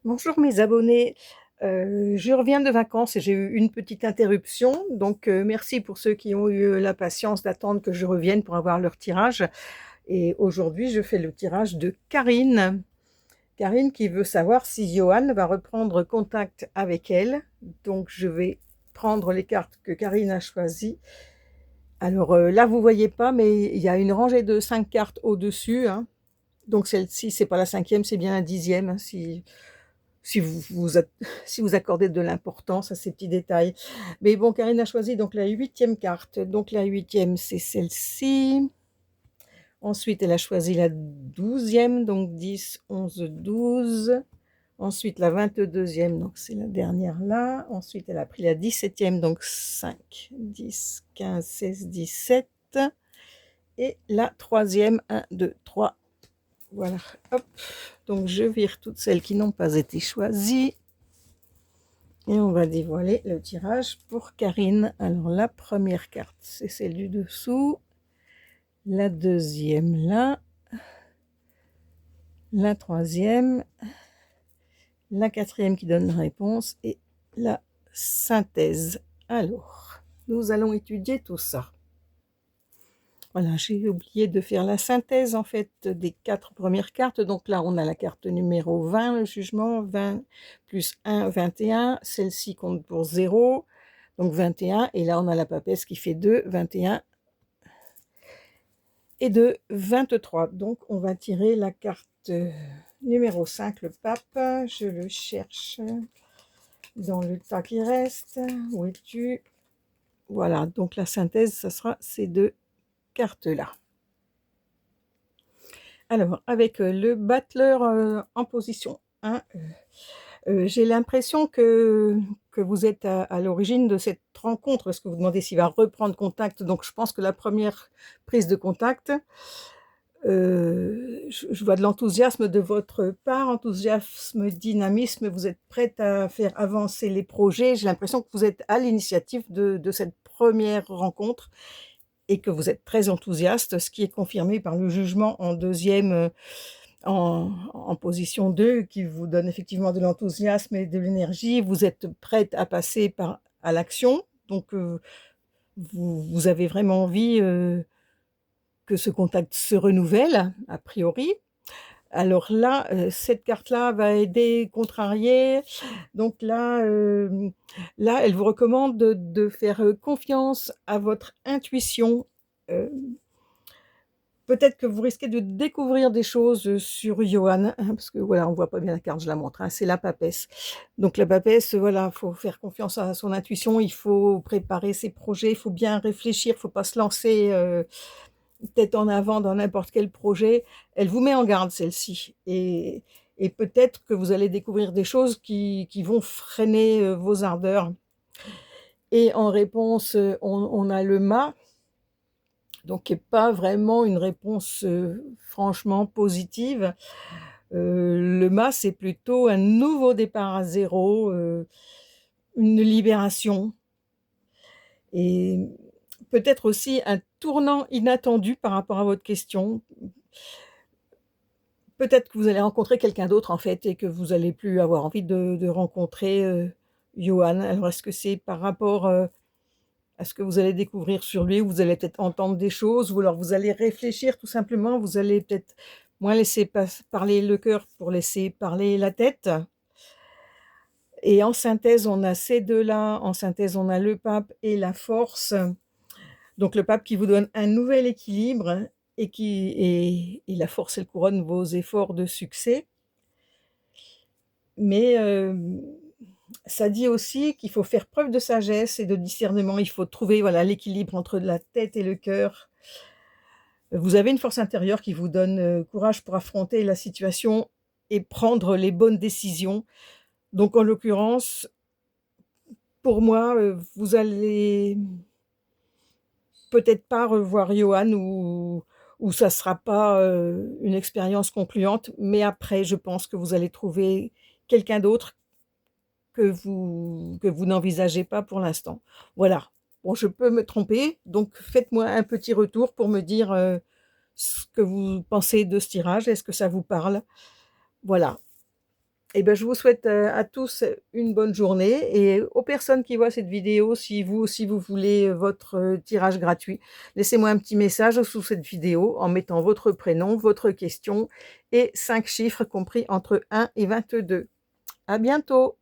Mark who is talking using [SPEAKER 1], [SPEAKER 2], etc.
[SPEAKER 1] Bonjour mes abonnés, je reviens de vacances et j'ai eu une petite interruption, donc merci pour ceux qui ont eu la patience d'attendre que je revienne pour avoir leur tirage. Et aujourd'hui, je fais le tirage de Karine. Karine qui veut savoir si Johan va reprendre contact avec elle. Donc je vais prendre les cartes que Karine a choisies. Alors là, vous voyez pas, mais il y a une rangée de 5 cartes au-dessus, hein. Donc celle-ci, c'est pas la cinquième, c'est bien la dixième, hein, si si vous accordez de l'importance à ces petits détails. Mais bon, Karine a choisi donc la huitième carte. Donc la huitième, c'est celle-ci. Ensuite, elle a choisi la douzième, donc 10, 11, 12. Ensuite, la 22e, donc c'est la dernière là. Ensuite, elle a pris la 17e, donc 5, 10, 15, 16, 17. Et la troisième, 1, 2, 3. Voilà, hop. Donc je vire toutes celles qui n'ont pas été choisies. Et on va dévoiler le tirage pour Karine. Alors la première carte, c'est celle du dessous. La deuxième là. La troisième. La quatrième qui donne la réponse. Et la synthèse. Alors, nous allons étudier tout ça. Voilà, j'ai oublié de faire la synthèse en fait des 4 premières cartes. Donc là, on a la carte numéro 20, le jugement, 20 plus 1, 21. Celle-ci compte pour 0, donc 21. Et là, on a la papesse qui fait 2, 21 et 2, 23. Donc, on va tirer la carte numéro 5, le pape. Je le cherche dans le tas qui reste. Où es-tu? Voilà, donc la synthèse, ça sera ces deux cartes-là. Alors, avec le battleur en position 1, j'ai l'impression que vous êtes à l'origine de cette rencontre, parce que vous demandez s'il va reprendre contact. Donc, je pense que la première prise de contact, je vois de l'enthousiasme de votre part, enthousiasme, dynamisme. Vous êtes prête à faire avancer les projets. J'ai l'impression que vous êtes à l'initiative de cette première rencontre et que vous êtes très enthousiaste, ce qui est confirmé par le jugement en deuxième, en position 2, qui vous donne effectivement de l'enthousiasme et de l'énergie. Vous êtes prête à passer à l'action, donc vous avez vraiment envie que ce contact se renouvelle, a priori. Alors là, cette carte-là va aider, contrarier. Donc là, elle vous recommande de faire confiance à votre intuition. Euh, Peut-être que vous risquez de découvrir des choses sur Johan, hein, parce que voilà, on voit pas bien la carte, je la montre, hein, c'est la papesse. Donc la papesse, voilà, faut faire confiance à son intuition, il faut préparer ses projets, il faut bien réfléchir, faut pas se lancer tête en avant dans n'importe quel projet. Elle vous met en garde, celle-ci, et peut-être que vous allez découvrir des choses qui vont freiner vos ardeurs. Et en réponse, on a le mât, donc qui n'est pas vraiment une réponse franchement positive. Le mât, c'est plutôt un nouveau départ à zéro, une libération, et peut-être aussi un tournant inattendu par rapport à votre question. Peut-être que vous allez rencontrer quelqu'un d'autre en fait et que vous allez plus avoir envie de rencontrer Johan. Alors est-ce que c'est par rapport à ce que vous allez découvrir sur lui, ou vous allez peut-être entendre des choses, ou alors vous allez réfléchir tout simplement, vous allez peut-être moins laisser parler le cœur pour laisser parler la tête. Et en synthèse, on a ces deux-là. En synthèse, on a le pape et la force. Donc le pape qui vous donne un nouvel équilibre et la force, elle couronne vos efforts de succès. Mais ça dit aussi qu'il faut faire preuve de sagesse et de discernement. Il faut trouver voilà, l'équilibre entre la tête et le cœur. Vous avez une force intérieure qui vous donne courage pour affronter la situation et prendre les bonnes décisions. Donc en l'occurrence, pour moi, vous allez peut-être pas revoir Johan, ou ça ne sera pas une expérience concluante, mais après, je pense que vous allez trouver quelqu'un d'autre que vous n'envisagez pas pour l'instant. Voilà. Bon, je peux me tromper, donc faites-moi un petit retour pour me dire ce que vous pensez de ce tirage. Est-ce que ça vous parle? Voilà. Et ben, je vous souhaite, à tous une bonne journée et aux personnes qui voient cette vidéo, si vous aussi vous voulez, votre, tirage gratuit, laissez-moi un petit message sous cette vidéo en mettant votre prénom, votre question et 5 chiffres compris entre 1 et 22. À bientôt!